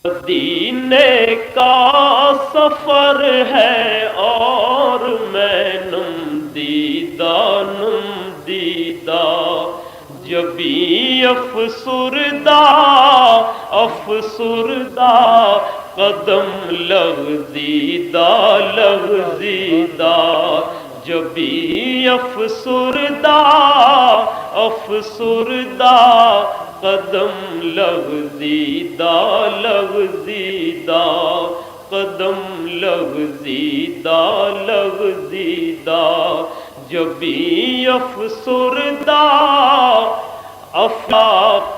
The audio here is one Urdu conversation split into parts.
مدینے کا سفر ہے اور میں نم دیدہ جبی افسردہ قدم لغزیدہ جبی افسردہ قدم لغزیدہ قدم لغزیدہ جبی افسردہ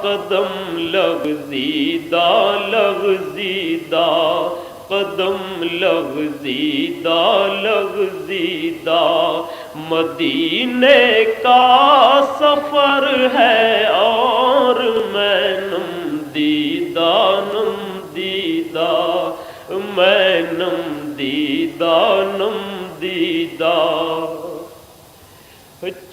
قدم لغزیدہ قدم لغزیدہ مدینے کا سفر ہے اور میں نم دیدہ میں نم دیدہ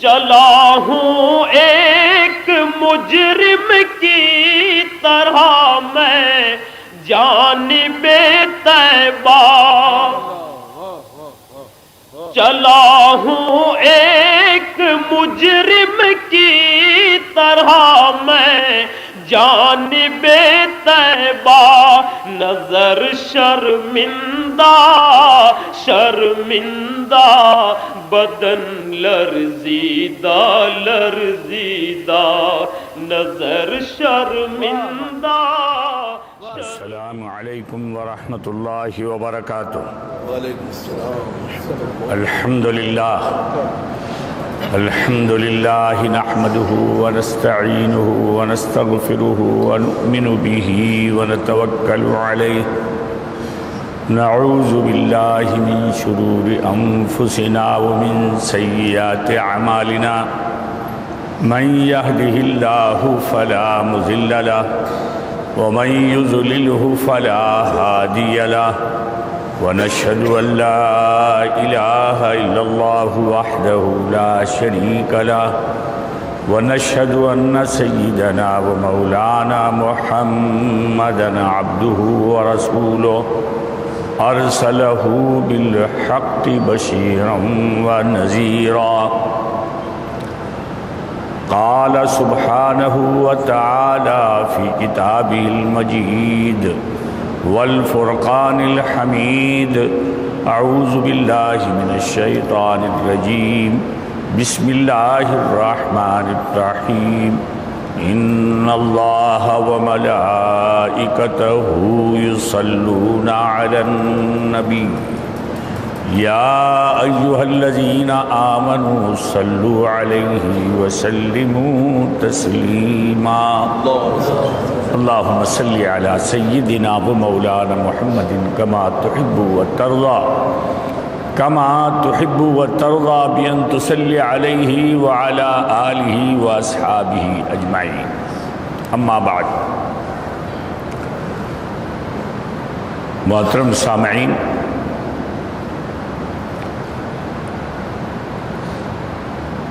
چلا ہوں ایک مجرم کی طرح میں جانب طیبہ چلا ہوں ایک مجرم کی طرح میں جانب طیبہ نظر شرمندہ بدن لرزیدہ نظر شرمندہ. السلام علیکم ورحمۃ اللہ وبرکاتہ. وعلیکم السلام. الحمد للہ نحمده ونستعینه ونستغفره ونؤمن به ونتوکل علیہ نعوذ باللہ من شرور انفسنا ومن سیئات اعمالنا من يهده الله فلا مضل له ومن يضلله فلا هادي له ونشهد أن لا إله إلا الله وحده لا شريك له ونشهد أن سيدنا ومولانا محمدا عبده ورسوله أرسله بالحق بشيرا ونذيرا. قال سبحانه وتعالى في كتابه المجيد والفرقان الحميد. أعوذ بالله من الشيطان الرجيم. بسم الله الرحمن الرحيم. إن الله وملائكته يصلون على النبي يا أيها الذين آمنوا صلوا عليه وسلموا تسليما. اللهم صل على سيدنا ومولانا محمد كما تحب وترضى بأن تصلي عليه وعلى آله وأصحابه أجمعين. أما بعد. محترم سامعین،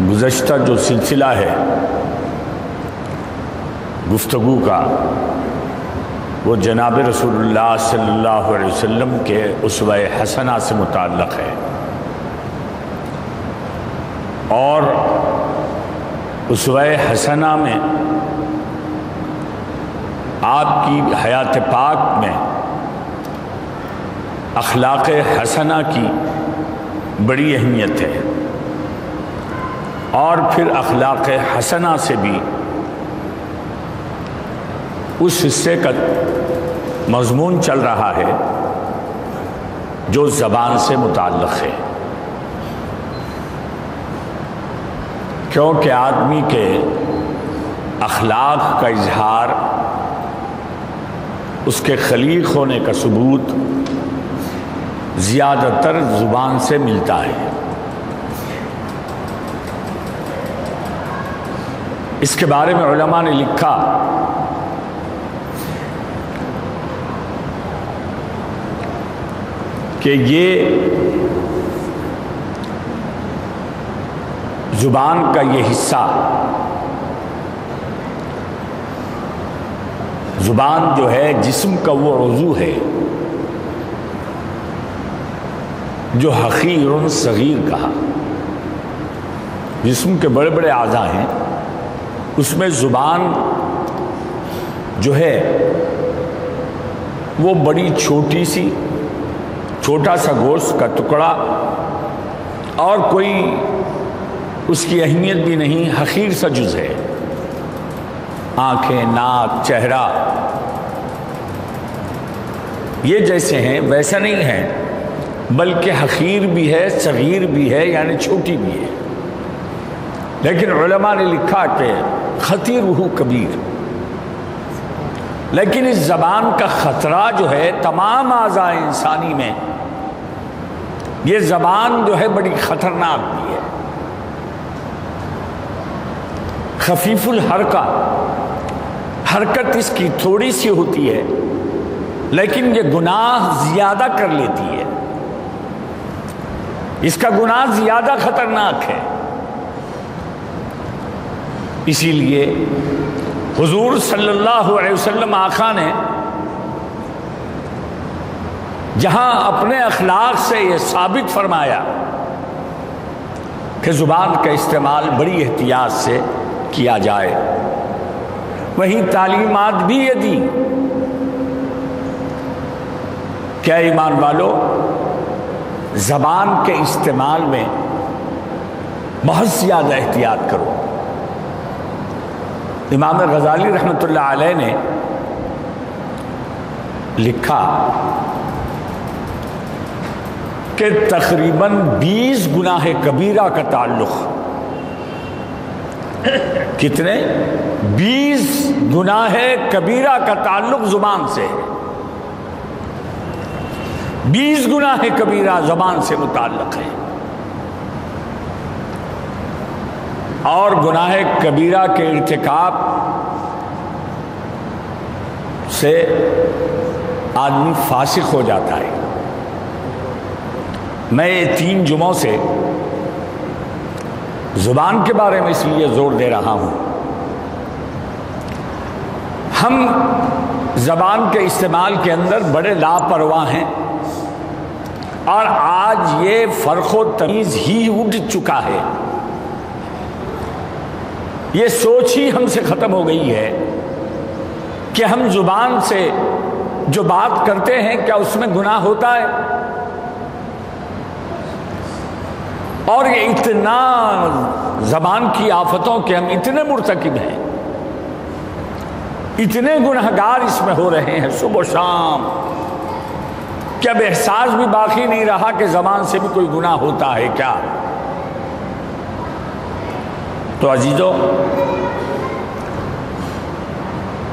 گزشتہ جو سلسلہ ہے گفتگو کا وہ جناب رسول اللہ صلی اللہ علیہ وسلم کے اسوہ حسنہ سے متعلق ہے، اور اسوہ حسنہ میں آپ کی حیات پاک میں اخلاق حسنہ کی بڑی اہمیت ہے، اور پھر اخلاق حسنہ سے بھی اس حصے کا مضمون چل رہا ہے جو زبان سے متعلق ہے، کیونکہ آدمی کے اخلاق کا اظہار اس کے خلیق ہونے کا ثبوت زیادہ تر زبان سے ملتا ہے. اس کے بارے میں علماء نے لکھا کہ یہ زبان کا یہ حصہ زبان جو ہے جسم کا وہ عضو ہے جو حقیر صغیر کہا. جسم کے بڑے بڑے اعضاء ہیں، اس میں زبان جو ہے وہ بڑی چھوٹا سا گوشت کا ٹکڑا اور کوئی اس کی اہمیت بھی نہیں، حقیر سا جز ہے. آنکھیں، ناک، چہرہ یہ جیسے ہیں ویسا نہیں ہے، بلکہ حقیر بھی ہے، صغیر بھی ہے، یعنی چھوٹی بھی ہے. لیکن علماء نے لکھا کہ خطیرہ کبیر. لیکن اس زبان کا خطرہ جو ہے تمام اعضاء انسانی میں، یہ زبان جو ہے بڑی خطرناک بھی ہے. خفیف الحرکہ، حرکت اس کی تھوڑی سی ہوتی ہے لیکن یہ گناہ زیادہ کر لیتی ہے. اس کا گناہ زیادہ خطرناک ہے. اسی لیے حضور صلی اللہ علیہ وسلم آقا نے جہاں اپنے اخلاق سے یہ ثابت فرمایا کہ زبان کا استعمال بڑی احتیاط سے کیا جائے، وہیں تعلیمات بھی یہ دی کہ ایمان والو زبان کے استعمال میں بہت زیادہ احتیاط کرو. امام غزالی رحمۃ اللہ علیہ نے لکھا کہ تقریباً 20 گناہ کبیرہ کا تعلق، کتنے؟ 20 گناہ کبیرہ کا تعلق زبان سے ہے. 20 گناہ کبیرہ زبان سے متعلق ہے. اور گناہ کبیرہ کے ارتکاب سے آدمی فاسق ہو جاتا ہے. میں یہ 3 جمعوں سے زبان کے بارے میں اس لیے زور دے رہا ہوں. ہم زبان کے استعمال کے اندر بڑے لاپرواہ ہیں اور آج یہ فرق و تمیز ہی اٹھ چکا ہے. یہ سوچ ہی ہم سے ختم ہو گئی ہے کہ ہم زبان سے جو بات کرتے ہیں کیا اس میں گناہ ہوتا ہے. اور یہ اتنا زبان کی آفتوں کے ہم اتنے مرتکب ہیں، اتنے گنہگار اس میں ہو رہے ہیں صبح و شام کہ اب احساس بھی باقی نہیں رہا کہ زبان سے بھی کوئی گناہ ہوتا ہے کیا. تو عزیزو،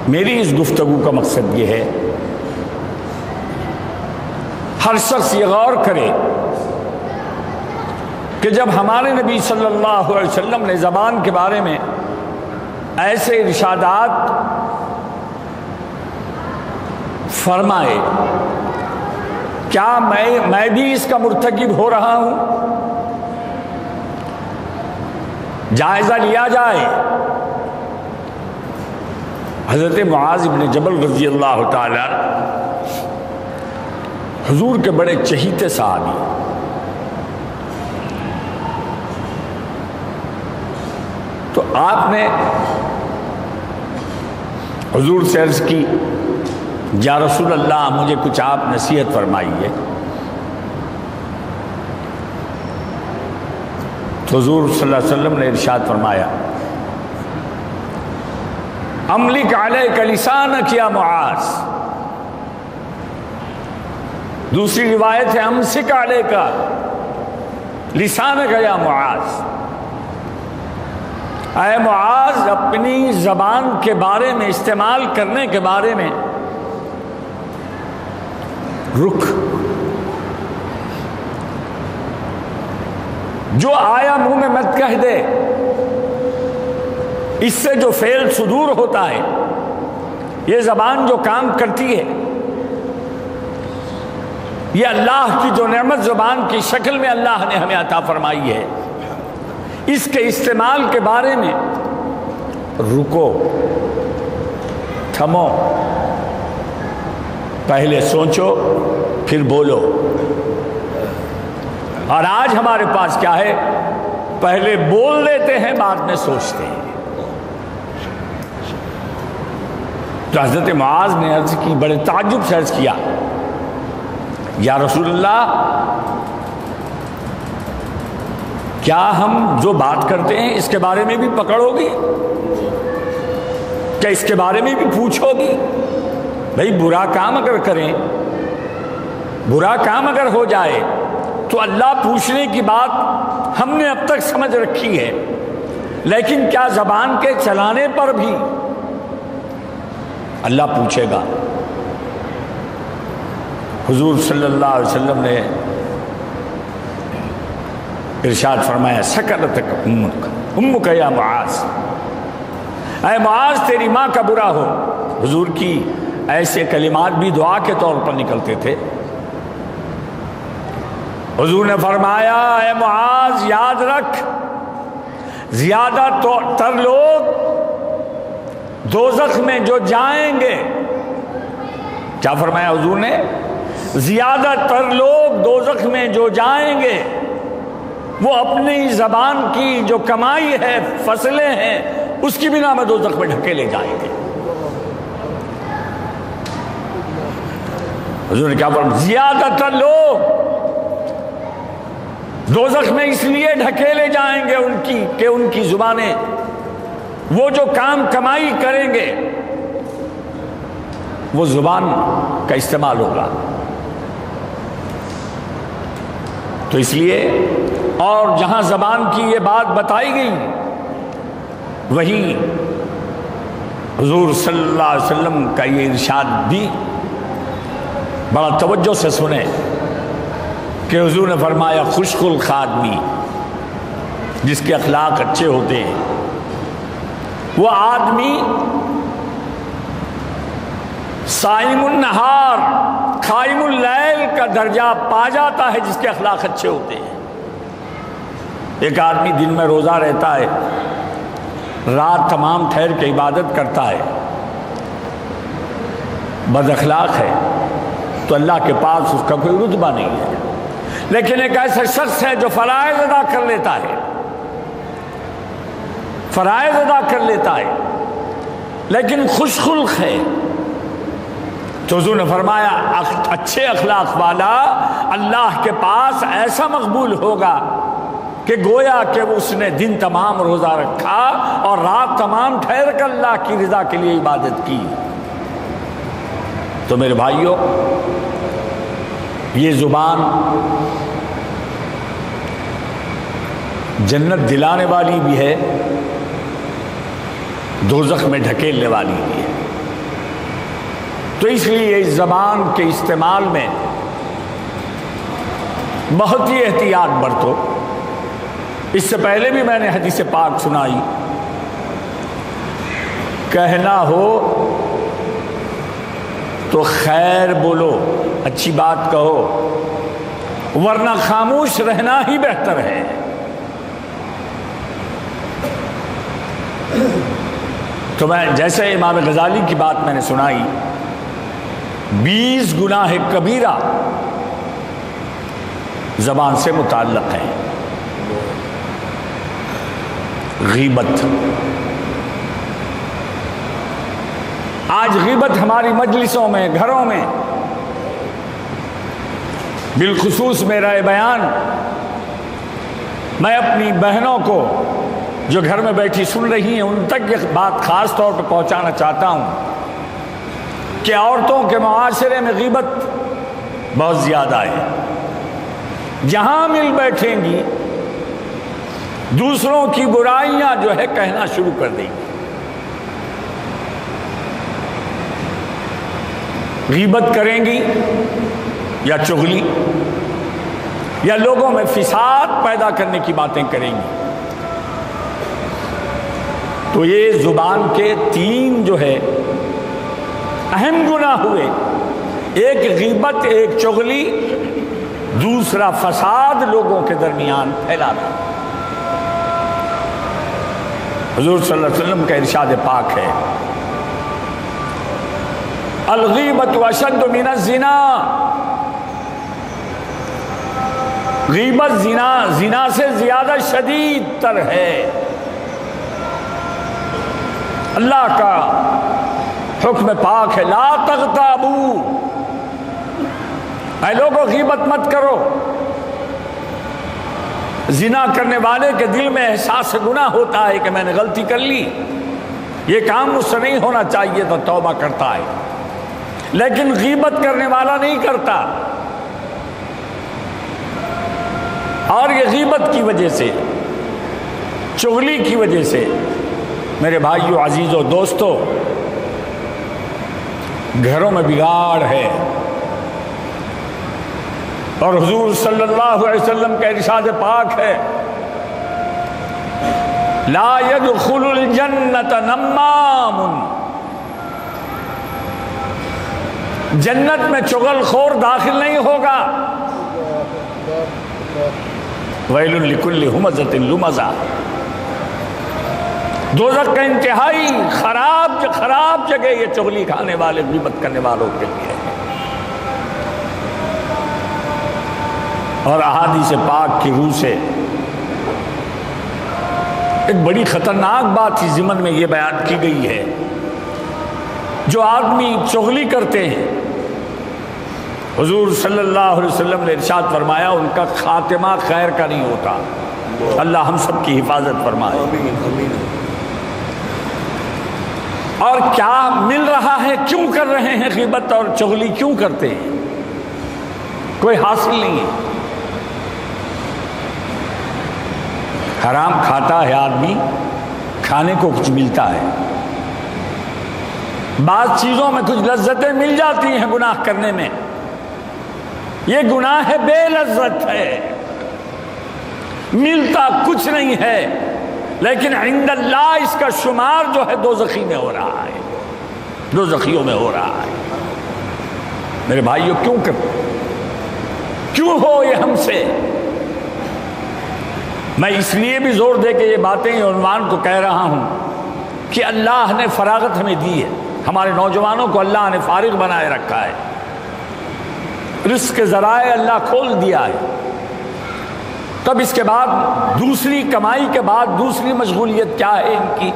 میری اس گفتگو کا مقصد یہ ہے ہر شخص یہ غور کرے کہ جب ہمارے نبی صلی اللہ علیہ وسلم نے زبان کے بارے میں ایسے ارشادات فرمائے، کیا میں بھی اس کا مرتکب ہو رہا ہوں؟ جائزہ لیا جائے. حضرت معاذ بن جبل رضی اللہ تعالی حضور کے بڑے چہیتے صحابی، تو آپ نے حضور سے عرض کی یا رسول اللہ مجھے کچھ آپ نصیحت فرمائیے. تو حضور صلی اللہ علیہ وسلم نے ارشاد فرمایا املک علیک لسانک یا معاذ. دوسری روایت ہے امسک علیک لسانک یا معاذ. اے معاذ اپنی زبان کے بارے میں، استعمال کرنے کے بارے میں رک. جو آیا منہ میں مت کہہ دے. اس سے جو فعل صدور ہوتا ہے، یہ زبان جو کام کرتی ہے، یہ اللہ کی جو نعمت زبان کی شکل میں اللہ نے ہمیں عطا فرمائی ہے، اس کے استعمال کے بارے میں رکو، تھمو. پہلے سوچو پھر بولو. اور آج ہمارے پاس کیا ہے؟ پہلے بول دیتے ہیں بعد میں سوچتے ہیں. تو حضرت معاذ نے عرض کی، بڑے تعجب سے عرض کیا، یا رسول اللہ، کیا ہم جو بات کرتے ہیں اس کے بارے میں بھی پکڑو گی؟ کیا اس کے بارے میں بھی پوچھو گی؟ بھئی برا کام اگر کریں، برا کام اگر ہو جائے تو اللہ پوچھنے کی بات ہم نے اب تک سمجھ رکھی ہے، لیکن کیا زبان کے چلانے پر بھی اللہ پوچھے گا؟ حضور صلی اللہ علیہ وسلم نے ارشاد فرمایا، سکرتک امک یا معاذ، اے معاذ تیری ماں کا برا ہو. حضور کی ایسے کلمات بھی دعا کے طور پر نکلتے تھے. حضور نے فرمایا، اے معاذ یاد رکھ، زیادہ تر لوگ دوزخ میں جو جائیں گے، کیا فرمایا حضور نے؟ زیادہ تر لوگ دوزخ میں جو جائیں گے وہ اپنی زبان کی جو کمائی ہے، فصلیں ہیں، اس کی بنا میں دوزخ میں ڈھکیلے جائیں گے. حضور نے کیا فرمایا؟ زیادہ تر لوگ دوزخ میں اس لیے ڈھکیلے جائیں گے کہ ان کی زبانیں، وہ جو کام کمائی کریں گے وہ زبان کا استعمال ہوگا. تو اس لیے، اور جہاں زبان کی یہ بات بتائی گئی، وہیں حضور صلی اللہ علیہ وسلم کا یہ ارشاد بھی بڑا توجہ سے سنیں کہ حضور نے فرمایا، خشک الخادمی، جس کے اخلاق اچھے ہوتے ہیں، وہ آدمی صائم النہار قائم اللیل کا درجہ پا جاتا ہے جس کے اخلاق اچھے ہوتے ہیں. ایک آدمی دن میں روزہ رہتا ہے، رات تمام ٹھہر کے عبادت کرتا ہے، بد اخلاق ہے، تو اللہ کے پاس اس کا کوئی رتبہ نہیں ہے. لیکن ایک ایسا شخص ہے جو فرائض ادا کر لیتا ہے، فرائض ادا کر لیتا ہے لیکن خوش خلق ہے، تو حضور نے فرمایا اچھے اخلاق والا اللہ کے پاس ایسا مقبول ہوگا کہ گویا کہ اس نے دن تمام روزہ رکھا اور رات تمام ٹھہر کر اللہ کی رضا کے لیے عبادت کی. تو میرے بھائیوں، یہ زبان جنت دلانے والی بھی ہے، دوزخ میں ڈھکیلنے والی بھی ہے. تو اس لیے اس زبان کے استعمال میں بہت ہی احتیاط برتو. اس سے پہلے بھی میں نے حدیث پاک سنائی، کہنا ہو تو خیر بولو، اچھی بات کہو، ورنہ خاموش رہنا ہی بہتر ہے. تو میں جیسے امام غزالی کی بات میں نے سنائی، 20 گناہ کبیرہ زبان سے متعلق ہیں. غیبت، آج غیبت ہماری مجلسوں میں، گھروں میں، بالخصوص میرا یہ بیان میں اپنی بہنوں کو جو گھر میں بیٹھی سن رہی ہیں ان تک یہ بات خاص طور پہ پہنچانا چاہتا ہوں کہ عورتوں کے معاشرے میں غیبت بہت زیادہ ہے. جہاں مل بیٹھیں گی دوسروں کی برائیاں جو ہے کہنا شروع کر دیں گی. غیبت کریں گی یا چغلی یا لوگوں میں فساد پیدا کرنے کی باتیں کریں گی. تو یہ زبان کے 3 جو ہے اہم گناہ ہوئے، ایک غیبت، ایک چغلی، دوسرا فساد لوگوں کے درمیان پھیلانا. حضور صلی اللہ علیہ وسلم کا ارشاد پاک ہے، الغیبت اشد من الزنا، غیبت زنا سے زیادہ شدید تر ہے۔ اللہ کا حکم پاک ہے لا تغتابوا، اے لوگوں غیبت مت کرو۔ زنا کرنے والے کے دل میں احساس گناہ ہوتا ہے کہ میں نے غلطی کر لی، یہ کام مجھ سے نہیں ہونا چاہیے، تو توبہ کرتا ہے، لیکن غیبت کرنے والا نہیں کرتا۔ اور یہ غیبت کی وجہ سے، چغلی کی وجہ سے میرے بھائیو، عزیزو، دوستو، گھروں میں بگاڑ ہے۔ اور حضور صلی اللہ علیہ وسلم کا ارشاد پاک ہے لا يدخل الجنت نمام، جنت میں چغل خور داخل نہیں ہوگا۔ ویل لکل ہمزۃ لمزہ، دوزخ کا انتہائی خراب جگہ یہ چغلی کھانے والے، غیبت کرنے والوں کے لیے۔ اور احادیث پاک کی روح سے ایک بڑی خطرناک بات اس ضمن میں یہ بیان کی گئی ہے، جو آدمی چغلی کرتے ہیں، حضور صلی اللہ علیہ وسلم نے ارشاد فرمایا ان کا خاتمہ خیر کا نہیں ہوتا۔ اللہ ہم سب کی حفاظت فرمائے۔ اور کیا مل رہا ہے، کیوں کر رہے ہیں غیبت اور چغلی، کیوں کرتے ہیں؟ کوئی حاصل نہیں ہے۔ حرام کھاتا ہے آدمی، کھانے کو کچھ ملتا ہے، بعض چیزوں میں کچھ لذتیں مل جاتی ہیں گناہ کرنے میں، یہ گناہ ہے، بے لذت ہے، ملتا کچھ نہیں ہے، لیکن عند اللہ اس کا شمار جو ہے دوزخی میں ہو رہا ہے، دوزخیوں میں ہو رہا ہے۔ میرے بھائیوں، کیوں ہو یہ ہم سے؟ میں اس لیے بھی زور دے کے یہ باتیں عنوان کو کہہ رہا ہوں کہ اللہ نے فراغت ہمیں دی ہے، ہمارے نوجوانوں کو اللہ نے فارغ بنائے رکھا ہے، رزق کے ذرائع اللہ کھول دیا ہے۔ تب اس کے بعد دوسری کمائی کے بعد دوسری مشغولیت کیا ہے ان کی؟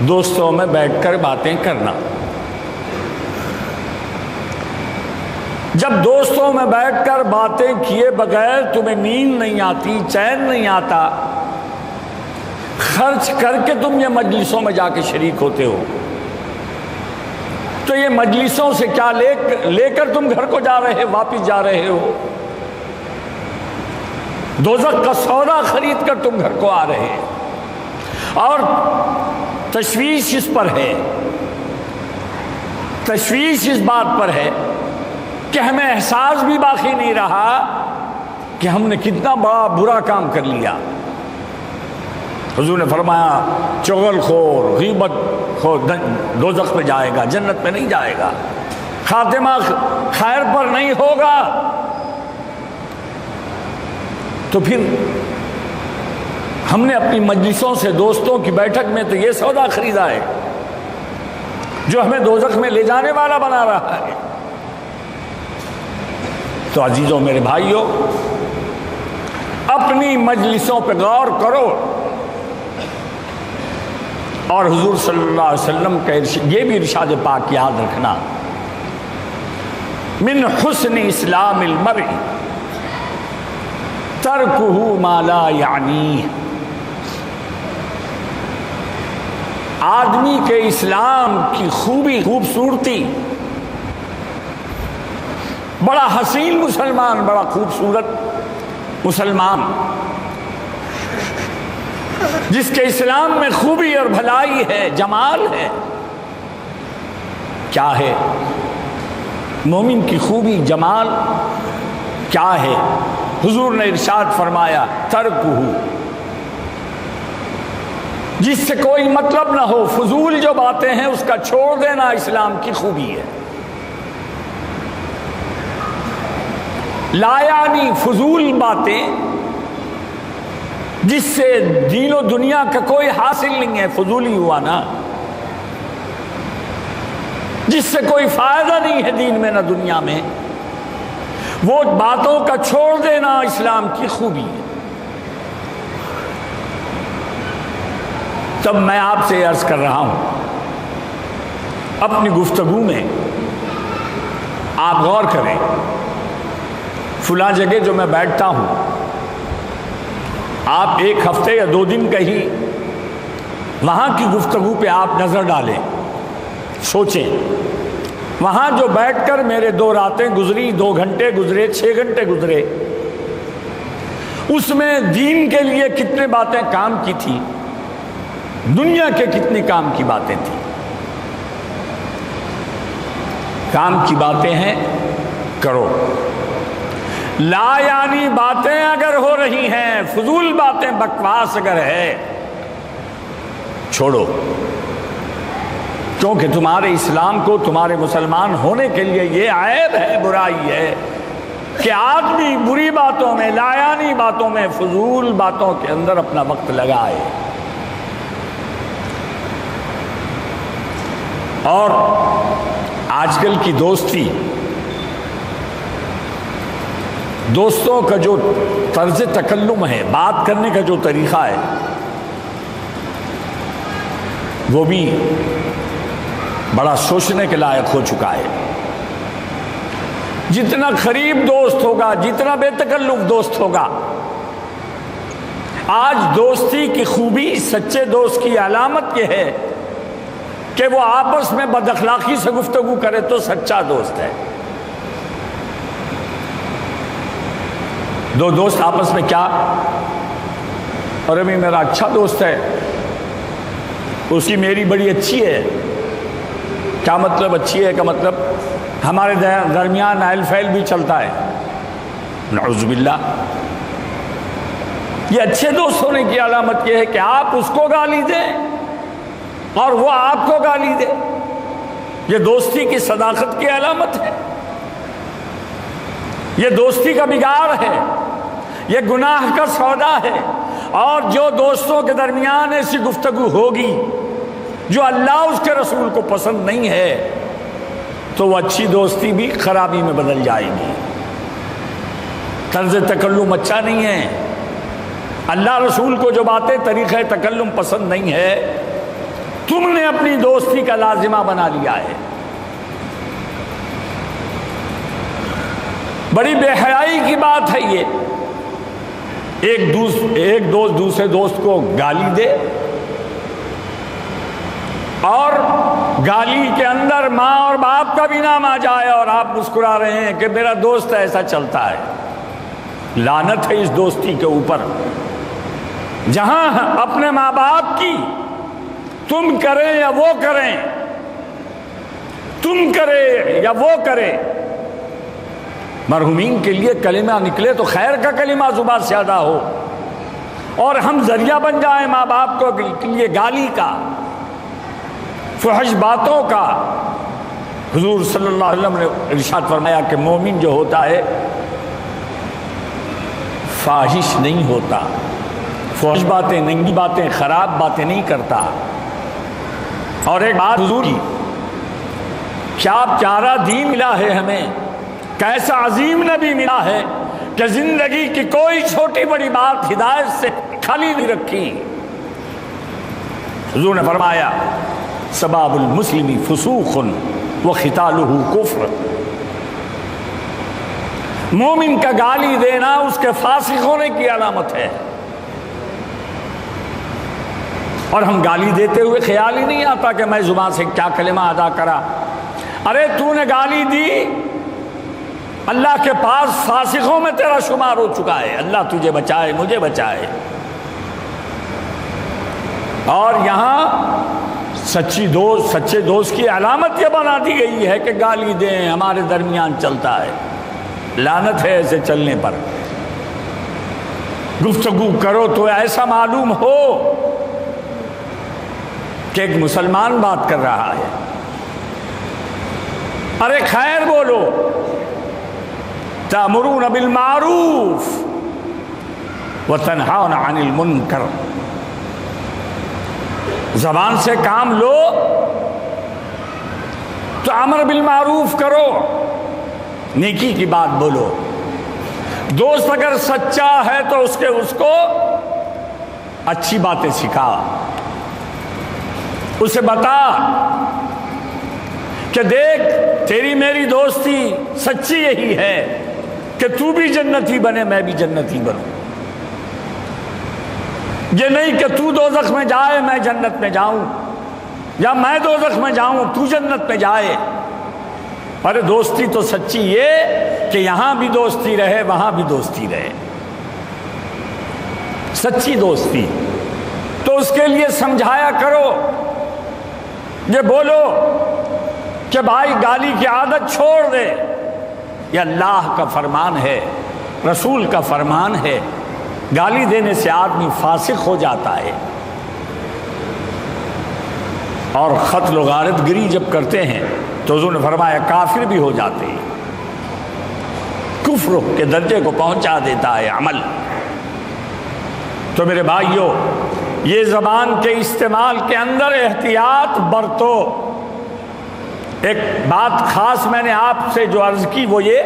دوستوں میں بیٹھ کر باتیں کرنا۔ جب دوستوں میں بیٹھ کر باتیں کیے بغیر تمہیں نیند نہیں آتی، چین نہیں آتا، خرچ کر کے تم یہ مجلسوں میں جا کے شریک ہوتے ہو، تو یہ مجلسوں سے کیا لے کر تم گھر کو جا رہے، واپس جا رہے ہو؟ دوزخ کا سودا خرید کر تم گھر کو آ رہے، اور تشویش اس پر ہے، تشویش اس بات پر ہے کہ ہمیں احساس بھی باقی نہیں رہا کہ ہم نے کتنا بڑا برا کام کر لیا۔ حضور نے فرمایا چغل خور، غیبت خور دوزخ میں جائے گا، جنت میں نہیں جائے گا، خاتمہ خیر پر نہیں ہوگا۔ تو پھر ہم نے اپنی مجلسوں سے، دوستوں کی بیٹھک میں تو یہ سودا خریدا ہے جو ہمیں دوزخ میں لے جانے والا بنا رہا ہے۔ تو عزیزوں، میرے بھائیوں، اپنی مجلسوں پہ غور کرو، اور حضور صلی اللہ علیہ وسلم کا یہ بھی ارشاد پاک یاد رکھنا، من حسن اسلام المرء ترکہ ما لا یعنیہ، آدمی کے اسلام کی خوبی، خوبصورتی، بڑا حسین مسلمان، بڑا خوبصورت مسلمان جس کے اسلام میں خوبی اور بھلائی ہے، جمال ہے، کیا ہے مومن کی خوبی، جمال کیا ہے؟ حضور نے ارشاد فرمایا ترکہ، جس سے کوئی مطلب نہ ہو، فضول جو باتیں ہیں اس کا چھوڑ دینا اسلام کی خوبی ہے۔ لا یعنی فضول باتیں جس سے دین و دنیا کا کوئی حاصل نہیں ہے، فضولی ہوا نا۔ جس سے کوئی فائدہ نہیں ہے دین میں نہ دنیا میں، وہ باتوں کا چھوڑ دینا اسلام کی خوبی ہے۔ تب میں آپ سے عرض کر رہا ہوں، اپنی گفتگو میں آپ غور کریں، فلاں جگہ جو میں بیٹھتا ہوں، آپ ایک ہفتے یا 2 دن کہیں وہاں کی گفتگو پہ آپ نظر ڈالیں، سوچیں وہاں جو بیٹھ کر میرے 2 راتیں گزری، 2 گھنٹے گزرے، 6 گھنٹے گزرے، اس میں دین کے لیے کتنے باتیں کام کی تھی، دنیا کے کتنی کام کی باتیں تھیں۔ کام کی باتیں ہیں، کرو۔ لا یعنی باتیں اگر ہو رہی ہیں، فضول باتیں، بکواس اگر ہے، چھوڑو، کیونکہ تمہارے اسلام کو، تمہارے مسلمان ہونے کے لیے یہ عیب ہے، برائی ہے کہ آدمی بری باتوں میں، لا یعنی باتوں میں، فضول باتوں کے اندر اپنا وقت لگائے۔ اور آج کل کی دوستی، دوستوں کا جو طرز تکلم ہے، بات کرنے کا جو طریقہ ہے، وہ بھی بڑا سوچنے کے لائق ہو چکا ہے۔ جتنا قریب دوست ہوگا، جتنا بے تکلف دوست ہوگا، آج دوستی کی خوبی، سچے دوست کی علامت یہ ہے کہ وہ آپس میں بد اخلاقی سے گفتگو کرے تو سچا دوست ہے۔ 2 دوست آپس میں کیا، اور ابھی میرا اچھا دوست ہے، اس کی میری بڑی اچھی ہے، کیا مطلب اچھی ہے کا مطلب ہمارے درمیان ایل فیل بھی چلتا ہے، نعوذ باللہ۔ یہ اچھے دوست ہونے کی علامت یہ ہے کہ آپ اس کو گالی دیں اور وہ آپ کو گالی دے، یہ دوستی کی صداقت کی علامت ہے، یہ دوستی کا بگاڑ ہے، یہ گناہ کا سودا ہے۔ اور جو دوستوں کے درمیان ایسی گفتگو ہوگی جو اللہ اس کے رسول کو پسند نہیں ہے، تو وہ اچھی دوستی بھی خرابی میں بدل جائے گی۔ طرز تکلم اچھا نہیں ہے، اللہ رسول کو جو باتیں، طریقہ تکلم پسند نہیں ہے، تم نے اپنی دوستی کا لازمہ بنا لیا ہے۔ بڑی بے حیائی کی بات ہے یہ، ایک دوست دوسرے دوست کو گالی دے، اور گالی کے اندر ماں اور باپ کا بھی نام آ جائے، اور آپ مسکرا رہے ہیں کہ میرا دوست ایسا چلتا ہے۔ لعنت ہے اس دوستی کے اوپر، جہاں اپنے ماں باپ کی تم کریں یا وہ کریں، تم کرے یا وہ کرے، مرحومین کے لیے کلمہ نکلے تو خیر کا کلمہ زبان سے ادا ہو، اور ہم ذریعہ بن جائیں ماں باپ کو کے لیے گالی کا، فحش باتوں کا۔ حضور صلی اللہ علیہ وسلم نے ارشاد فرمایا کہ مومن جو ہوتا ہے فاحش نہیں ہوتا، فحش باتیں، ننگی باتیں، خراب باتیں نہیں کرتا۔ اور ایک بات حضور کی، کیا پیارا دین ملا ہے ہمیں، کیسا عظیم نبی ملا ہے کہ زندگی کی کوئی چھوٹی بڑی بات ہدایت سے خالی نہیں رکھی۔ حضور نے فرمایا سباب المسلم فسوق وقتالہ کفر، مومن کا گالی دینا اس کے فاسق ہونے کی علامت ہے۔ اور ہم گالی دیتے ہوئے خیال ہی نہیں آتا کہ میں زبان سے کیا کلمہ ادا کرا۔ ارے تو نے گالی دی، اللہ کے پاس فاسقوں میں تیرا شمار ہو چکا ہے، اللہ تجھے بچائے، مجھے بچائے۔ اور یہاں سچے دوست کی علامت یہ بنا دی گئی ہے کہ گالی دیں، ہمارے درمیان چلتا ہے۔ لعنت ہے ایسے چلنے پر۔ گفتگو کرو تو ایسا معلوم ہو کہ ایک مسلمان بات کر رہا ہے۔ ارے خیر بولو، تأمرون بالمعروف وتنہون عن المنکر، زبان سے کام لو تو امر بالمعروف کرو، نیکی کی بات بولو۔ دوست اگر سچا ہے تو اس کو اچھی باتیں سکھا، اسے بتا کہ دیکھ تیری میری دوستی سچی یہی ہے کہ تو بھی جنتی بنے میں بھی جنتی بنوں، یہ نہیں کہ تو دوزخ میں جائے میں جنت میں جاؤں، یا میں دوزخ میں جاؤں تو جنت میں جائے۔ ارے دوستی تو سچی یہ کہ یہاں بھی دوستی رہے وہاں بھی دوستی رہے، سچی دوستی۔ تو اس کے لیے سمجھایا کرو، یہ بولو کہ بھائی گالی کی عادت چھوڑ دے، یہ اللہ کا فرمان ہے، رسول کا فرمان ہے، گالی دینے سے آدمی فاسق ہو جاتا ہے۔ اور قتل و غارت گری جب کرتے ہیں تو حضور نے فرمایا کافر بھی ہو جاتے ہیں، کفر کے درجے کو پہنچا دیتا ہے عمل۔ تو میرے بھائیوں، یہ زبان کے استعمال کے اندر احتیاط برتو۔ ایک بات خاص میں نے آپ سے جو عرض کی وہ یہ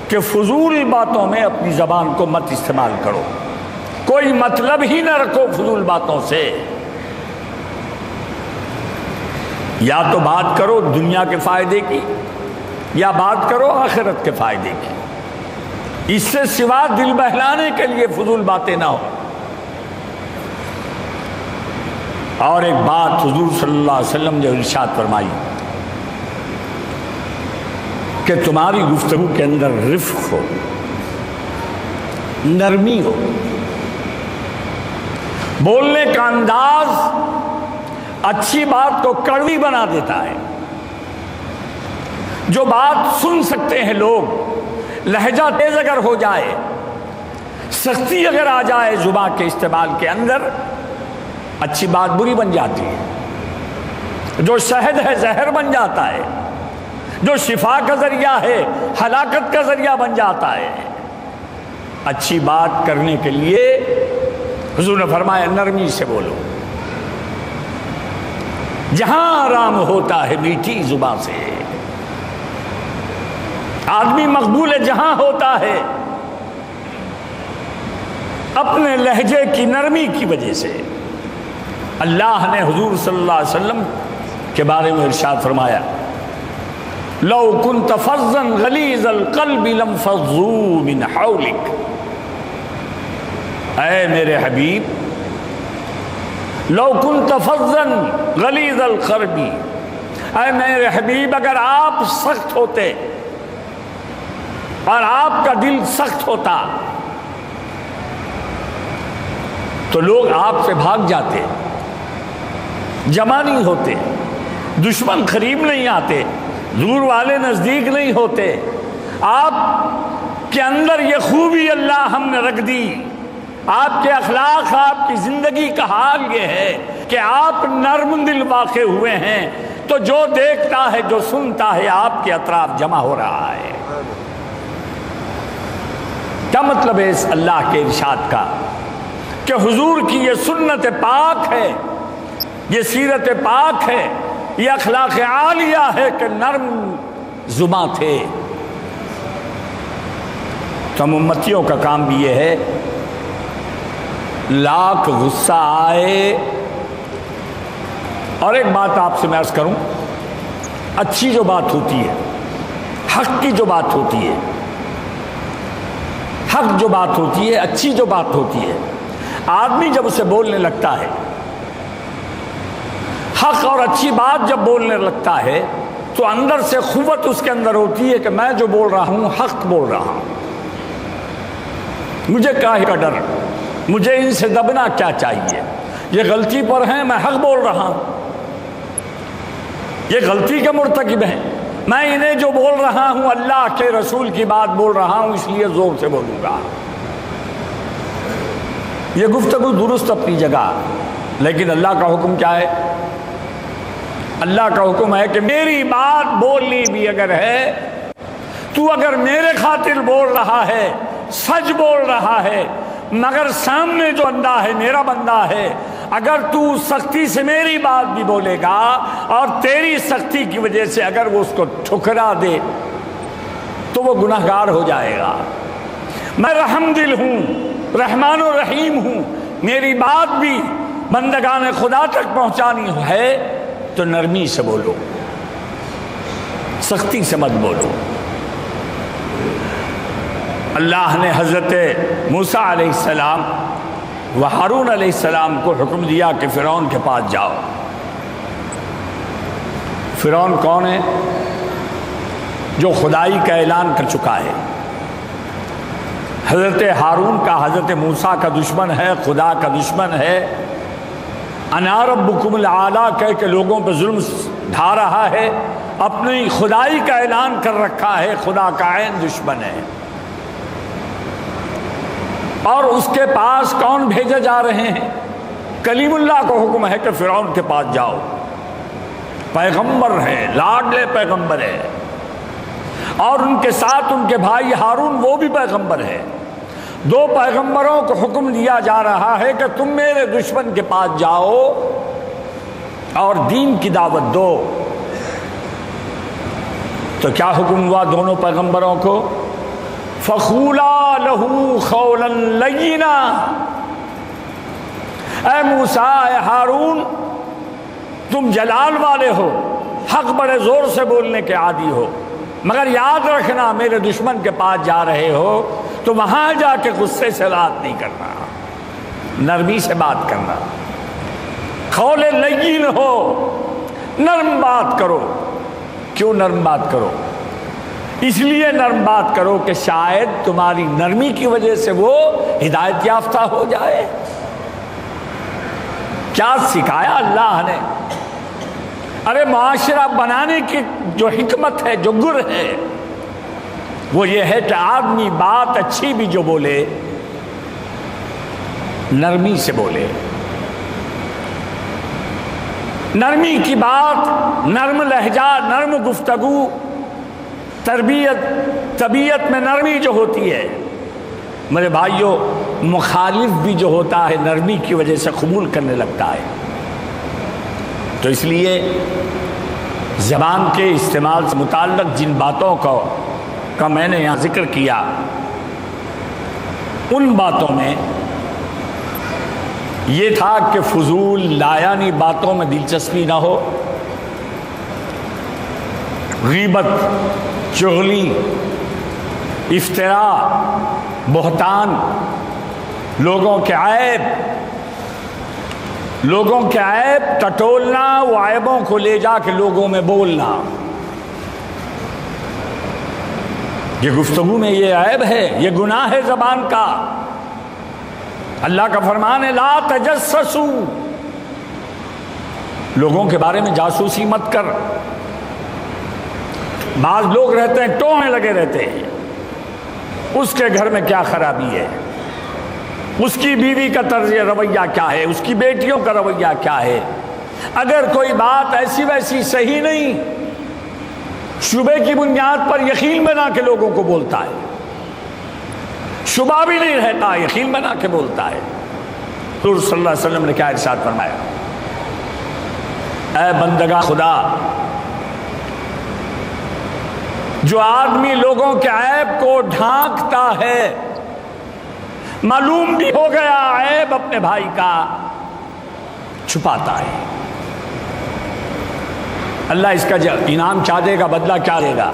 کہ فضول باتوں میں اپنی زبان کو مت استعمال کرو، کوئی مطلب ہی نہ رکھو فضول باتوں سے۔ یا تو بات کرو دنیا کے فائدے کی یا بات کرو آخرت کے فائدے کی، اس سے سوا دل بہلانے کے لیے فضول باتیں نہ ہو۔ اور ایک بات حضور صلی اللہ علیہ وسلم نے ارشاد فرمائی کہ تمہاری گفتگو کے اندر رفق ہو، نرمی ہو، بولنے کا انداز اچھی بات کو کڑوی بنا دیتا ہے۔ جو بات سن سکتے ہیں لوگ، لہجہ تیز اگر ہو جائے، سختی اگر آ جائے زبان کے استعمال کے اندر، اچھی بات بری بن جاتی ہے۔ جو شہد ہے زہر بن جاتا ہے، جو شفا کا ذریعہ ہے ہلاکت کا ذریعہ بن جاتا ہے۔ اچھی بات کرنے کے لیے حضور نے فرمایا نرمی سے بولو، جہاں آرام ہوتا ہے میٹھی زبان سے، آدمی مقبول جہاں ہوتا ہے اپنے لہجے کی نرمی کی وجہ سے۔ اللہ نے حضور صلی اللہ علیہ وسلم کے بارے میں ارشاد فرمایا لو كنت فظا غلیظ القلب لانفضوا من حولک، اے میرے حبیب، لو كنت فظا غلیظ القلب، اے میرے حبیب اگر آپ سخت ہوتے اور آپ کا دل سخت ہوتا تو لوگ آپ سے بھاگ جاتے، جمع نہیں ہوتے، دشمن قریب نہیں آتے، دور والے نزدیک نہیں ہوتے۔ آپ کے اندر یہ خوبی اللہ ہم نے رکھ دی، آپ کے اخلاق، آپ کی زندگی کا حال یہ ہے کہ آپ نرم دل واقع ہوئے ہیں، تو جو دیکھتا ہے جو سنتا ہے آپ کے اطراف جمع ہو رہا ہے۔ کیا مطلب ہے اس اللہ کے ارشاد کا کہ حضور کی یہ سنت پاک ہے، یہ سیرت پاک ہے، یہ اخلاق عالیہ ہے کہ نرم زباں تھے۔ تو ہم امتیوں کا کام بھی یہ ہے، لاکھ غصہ آئے، اور ایک بات آپ سے میں عرض کروں، اچھی جو بات ہوتی ہے، حق کی جو بات ہوتی ہے، حق جو بات ہوتی ہے، اچھی جو بات ہوتی ہے، آدمی جب اسے بولنے لگتا ہے، حق اور اچھی بات جب بولنے لگتا ہے تو اندر سے قوت اس کے اندر ہوتی ہے کہ میں جو بول رہا ہوں حق بول رہا ہوں، مجھے کاہے کا ڈر، مجھے ان سے دبنا کیا چاہیے، یہ غلطی پر ہیں میں حق بول رہا ہوں، یہ غلطی کے مرتکب ہیں، میں انہیں جو بول رہا ہوں اللہ کے رسول کی بات بول رہا ہوں اس لیے زور سے بولوں گا۔ یہ گفتگو درست اپنی جگہ، لیکن اللہ کا حکم کیا ہے؟ اللہ کا حکم ہے کہ میری بات بولنی بھی اگر ہے، تو اگر میرے خاطر بول رہا ہے، سچ بول رہا ہے، مگر سامنے جو بندہ ہے میرا بندہ ہے، اگر تو سختی سے میری بات بھی بولے گا اور تیری سختی کی وجہ سے اگر وہ اس کو ٹھکرا دے تو وہ گناہگار ہو جائے گا۔ میں رحم دل ہوں، رحمان و رحیم ہوں، میری بات بھی بندگان خدا تک پہنچانی ہے تو نرمی سے بولو، سختی سے مت بولو۔ اللہ نے حضرت موسیٰ علیہ السلام و ہارون علیہ السلام کو حکم دیا کہ فرعون کے پاس جاؤ۔ فرعون کون ہے؟ جو خدائی کا اعلان کر چکا ہے۔ حضرت ہارون کا حضرت موسیٰ کا دشمن ہے، خدا کا دشمن ہے، انا ربکم الاعلیٰ کہہ کے لوگوں پہ ظلم ڈھا رہا ہے، اپنی خدائی کا اعلان کر رکھا ہے، خدا کا عین دشمن ہے۔ اور اس کے پاس کون بھیجے جا رہے ہیں؟ کلیم اللہ کو حکم ہے کہ فرعون کے پاس جاؤ، پیغمبر ہے، لاڈلے پیغمبر ہے، اور ان کے ساتھ ان کے بھائی ہارون وہ بھی پیغمبر ہے۔ دو پیغمبروں کو حکم دیا جا رہا ہے کہ تم میرے دشمن کے پاس جاؤ اور دین کی دعوت دو۔ تو کیا حکم ہوا دونوں پیغمبروں کو؟ فَقُولَا لَهُ قَوْلًا لَيِّنًا، اے موسیٰ، اے ہارون، تم جلال والے ہو، حق بڑے زور سے بولنے کے عادی ہو، مگر یاد رکھنا میرے دشمن کے پاس جا رہے ہو تو وہاں جا کے غصے سے بات نہیں کرنا، نرمی سے بات کرنا، قول لین ہو، نرم بات کرو۔ کیوں نرم بات کرو؟ اس لیے نرم بات کرو کہ شاید تمہاری نرمی کی وجہ سے وہ ہدایت یافتہ ہو جائے۔ کیا سکھایا اللہ نے؟ ارے معاشرہ بنانے کی جو حکمت ہے، جو گر ہے، وہ یہ ہے کہ آدمی بات اچھی بھی جو بولے نرمی سے بولے۔ نرمی کی بات، نرم لہجہ، نرم گفتگو، طبیعت میں نرمی جو ہوتی ہے، میرے بھائیوں، مخالف بھی جو ہوتا ہے نرمی کی وجہ سے قبول کرنے لگتا ہے۔ تو اس لیے زبان کے استعمال سے متعلق جن باتوں کا میں نے یہاں ذکر کیا، ان باتوں میں یہ تھا کہ فضول لایانی باتوں میں دلچسپی نہ ہو، غیبت، چغلی، افتراء، بہتان، لوگوں کے عیب ٹٹولنا، وہ عیبوں کو لے جا کے لوگوں میں بولنا، یہ گفتگو میں یہ عیب ہے، یہ گناہ ہے زبان کا۔ اللہ کا فرمان ہے لا تجسسوا، لوگوں کے بارے میں جاسوسی مت کر۔ بعض لوگ رہتے ہیں ٹونے لگے رہتے ہیں، اس کے گھر میں کیا خرابی ہے، اس کی بیوی کا طرز رویہ کیا ہے، اس کی بیٹیوں کا رویہ کیا ہے۔ اگر کوئی بات ایسی ویسی صحیح نہیں، شبہ کی بنیاد پر یقین بنا کے لوگوں کو بولتا ہے، شبہ بھی نہیں رہتا، یقین بنا کے بولتا ہے۔ حضور صلی اللہ علیہ وسلم نے کیا ارشاد فرمایا؟ اے بندگا خدا، جو آدمی لوگوں کے عیب کو ڈھانکتا ہے، معلوم بھی ہو گیا عیب اپنے بھائی کا، چھپاتا ہے، اللہ اس کا انعام کیا دے گا، بدلہ کیا دے گا؟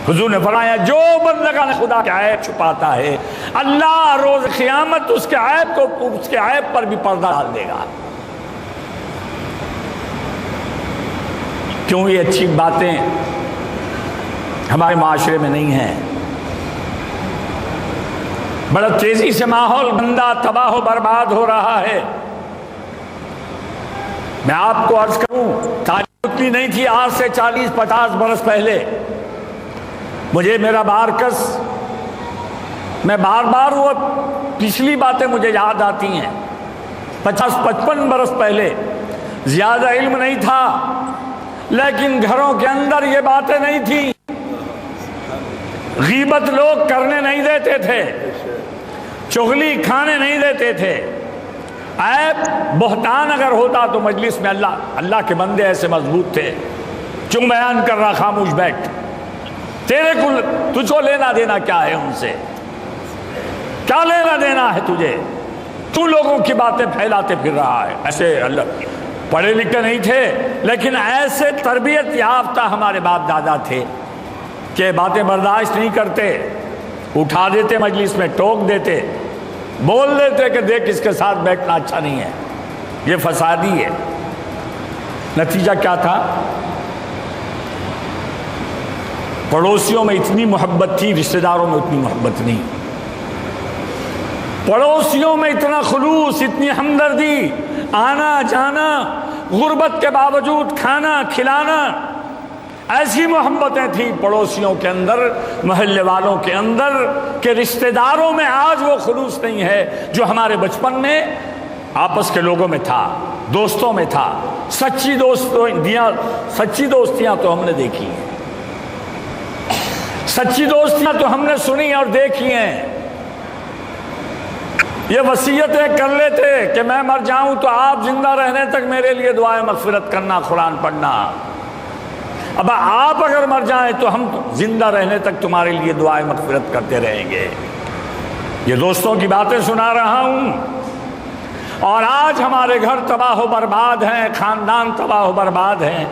حضور نے فرمایا جو بندگان خدا کے عیب چھپاتا ہے، اللہ روز قیامت اس کے عیب پر بھی پردہ ڈال دے گا۔ کیوں یہ اچھی باتیں ہمارے معاشرے میں نہیں ہیں؟ بڑا تیزی سے ماحول گندا، تباہ و برباد ہو رہا ہے۔ میں آپ کو عرض کروں، تعلیم اتنی نہیں تھی آج سے 40-50 برس پہلے۔ مجھے میرا بارکس، میں بار بار وہ پچھلی باتیں مجھے یاد آتی ہیں۔ 50-55 برس پہلے زیادہ علم نہیں تھا، لیکن گھروں کے اندر یہ باتیں نہیں تھیں، غیبت لوگ کرنے نہیں دیتے تھے، چغلی کھانے نہیں دیتے تھے، عیب بہتان اگر ہوتا تو مجلس میں اللہ کے بندے ایسے مضبوط تھے، کیوں بیان کر رہا، خاموش بیٹھ، تجھ کو لینا دینا کیا ہے ان سے؟ کیا لینا دینا ہے تجھے؟ تو لوگوں کی باتیں پھیلاتے پھر رہا ہے۔ ایسے اللہ پڑھے لکھے نہیں تھے، لیکن ایسے تربیت یافتہ ہمارے باپ دادا تھے کہ باتیں برداشت نہیں کرتے، اٹھا دیتے مجلس میں، ٹوک دیتے، بول دیتے کہ دیکھ اس کے ساتھ بیٹھنا اچھا نہیں ہے، یہ فسادی ہے۔ نتیجہ کیا تھا؟ پڑوسیوں میں اتنی محبت تھی، رشتہ داروں میں اتنی محبت نہیں۔ پڑوسیوں میں اتنا خلوص، اتنی ہمدردی، آنا جانا، غربت کے باوجود کھانا کھلانا، ایسی محبتیں تھیں پڑوسیوں کے اندر، محلے والوں کے اندر، کہ رشتہ داروں میں آج وہ خلوص نہیں ہے جو ہمارے بچپن میں آپس کے لوگوں میں تھا، دوستوں میں تھا۔ سچی دوستیاں تو ہم نے دیکھی ہیں، سچی دوستیاں تو ہم نے سنی اور دیکھی ہیں۔ یہ وصیتیں کر لیتے کہ میں مر جاؤں تو آپ زندہ رہنے تک میرے لیے دعائیں مغفرت کرنا، قرآن پڑھنا۔ اب آپ اگر مر جائیں تو ہم زندہ رہنے تک تمہارے لیے دعائیں مغفرت کرتے رہیں گے۔ یہ دوستوں کی باتیں سنا رہا ہوں، اور آج ہمارے گھر تباہ و برباد ہیں، خاندان تباہ و برباد ہیں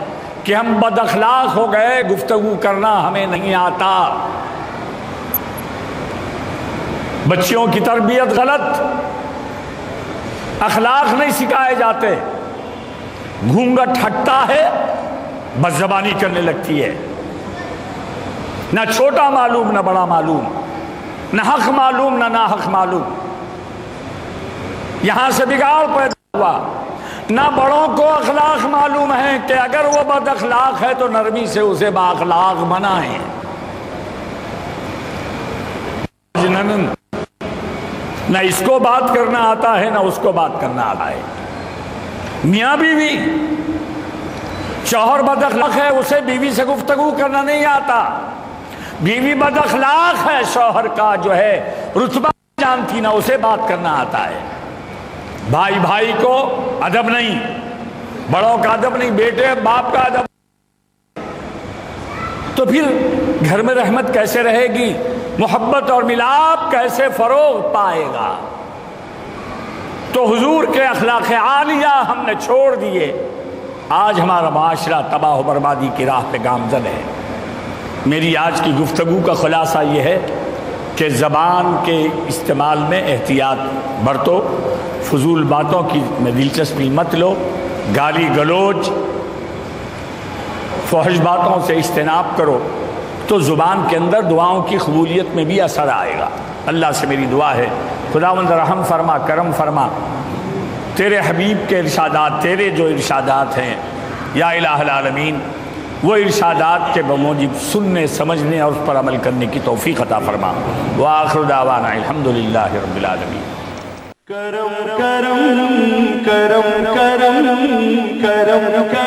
کہ ہم بد اخلاق ہو گئے، گفتگو کرنا ہمیں نہیں آتا، بچیوں کی تربیت غلط، اخلاق نہیں سکھائے جاتے، گھونگھٹ ہٹتا ہے بس زبانی کرنے لگتی ہے، نہ چھوٹا معلوم نہ بڑا معلوم، نہ حق معلوم نہ ناحق معلوم۔ یہاں سے بگاڑ پیدا ہوا، نہ بڑوں کو اخلاق معلوم ہے کہ اگر وہ بد اخلاق ہے تو نرمی سے اسے با اخلاق بنائیں۔ نہ اس کو بات کرنا آتا ہے نہ اس کو بات کرنا آتا ہے۔ میاں بیوی، شوہر بد اخلاق ہے، اسے بیوی سے گفتگو کرنا نہیں آتا، بیوی بد اخلاق ہے، شوہر کا جو ہے رتبہ جانتی نہ اسے بات کرنا آتا ہے۔ بھائی بھائی کو ادب نہیں، بڑوں کا ادب نہیں، بیٹے باپ کا ادب، تو پھر گھر میں رحمت کیسے رہے گی؟ محبت اور ملاپ کیسے فروغ پائے گا؟ تو حضور کے اخلاق عالیہ ہم نے چھوڑ دیے، آج ہمارا معاشرہ تباہ و بربادی کی راہ پہ گامزن ہے۔ میری آج کی گفتگو کا خلاصہ یہ ہے کہ زبان کے استعمال میں احتیاط برتو، فضول باتوں کی میں دلچسپی مت لو، گالی گلوچ فحش باتوں سے اجتناب کرو، تو زبان کے اندر دعاؤں کی قبولیت میں بھی اثر آئے گا۔ اللہ سے میری دعا ہے خداوند رحم فرما، کرم فرما، تیرے حبیب کے ارشادات، تیرے جو ارشادات ہیں یا الہ العالمین، وہ ارشادات کے بموجب سننے، سمجھنے اور اس پر عمل کرنے کی توفیق عطا فرما۔ وآخر دعوانا الحمدللہ رب العالمین۔ کرم کرم کرم کرم کرم کرم